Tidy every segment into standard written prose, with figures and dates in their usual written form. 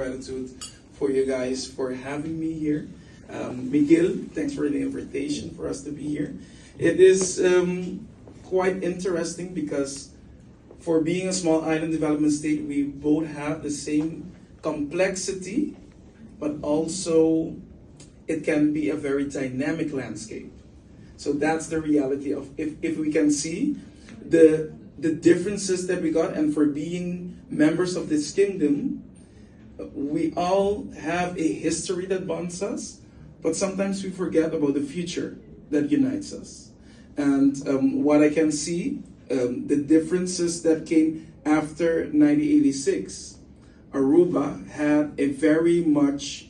gratitude for you guys for having me here. Miguel, thanks for the invitation for us to be here. It is quite interesting because for being a small island development state, we both have the same complexity, but also it can be a very dynamic landscape. So that's the reality of if we can see the differences that we got, and for being members of this kingdom, we all have a history that bonds us, but sometimes we forget about the future that unites us. And what I can see, the differences that came after 1986, Aruba had a very much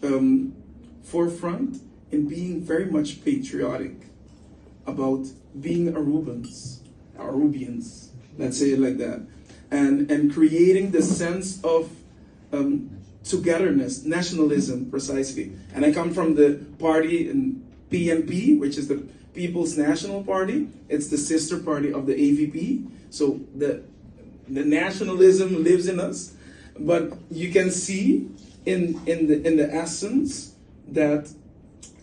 forefront in being very much patriotic about being Arubians, let's say it like that, and creating the sense of togetherness, nationalism, precisely. And I come from the party in PNP, which is the People's National Party. It's the sister party of the AVP. So the nationalism lives in us, but you can see in the essence that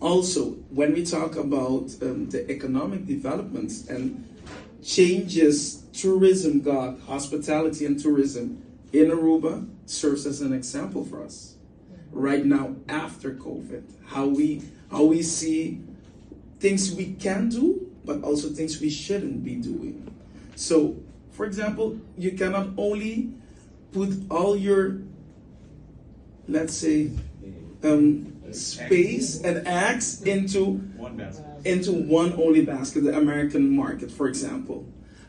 also when we talk about the economic developments and changes tourism got, hospitality and tourism in Aruba serves as an example for us right now after COVID. How we see things we can do, but also things we shouldn't be doing. So, for example, you cannot only put all your, let's say, space and eggs into one only basket, the American market, for example.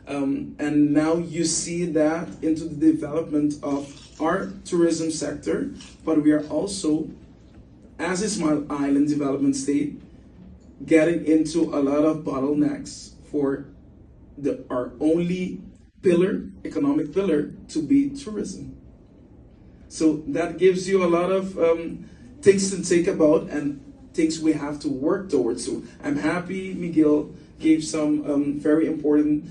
And now you see that into the development of our tourism sector, but we are also, as a small island development state, getting into a lot of bottlenecks for our only pillar, economic pillar, to be tourism. So that gives you a lot of things to think about and things we have to work towards. So I'm happy Miguel gave some very important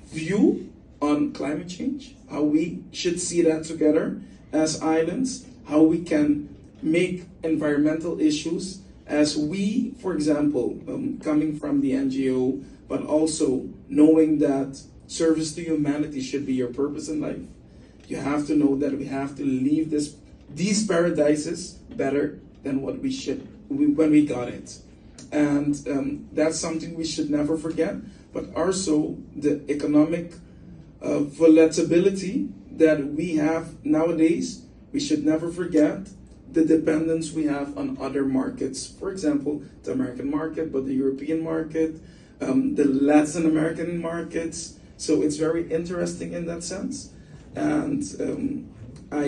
view on climate change, how we should see that together as islands, how we can make environmental issues as we, for example, coming from the NGO, but also knowing that service to humanity should be your purpose in life. You have to know that we have to leave these paradises better than what we should when we got it. And that's something we should never forget, but also the economic volatility that we have nowadays. We should never forget the dependence we have on other markets. For example, the American market, but the European market, the Latin American markets. So it's very interesting in that sense. And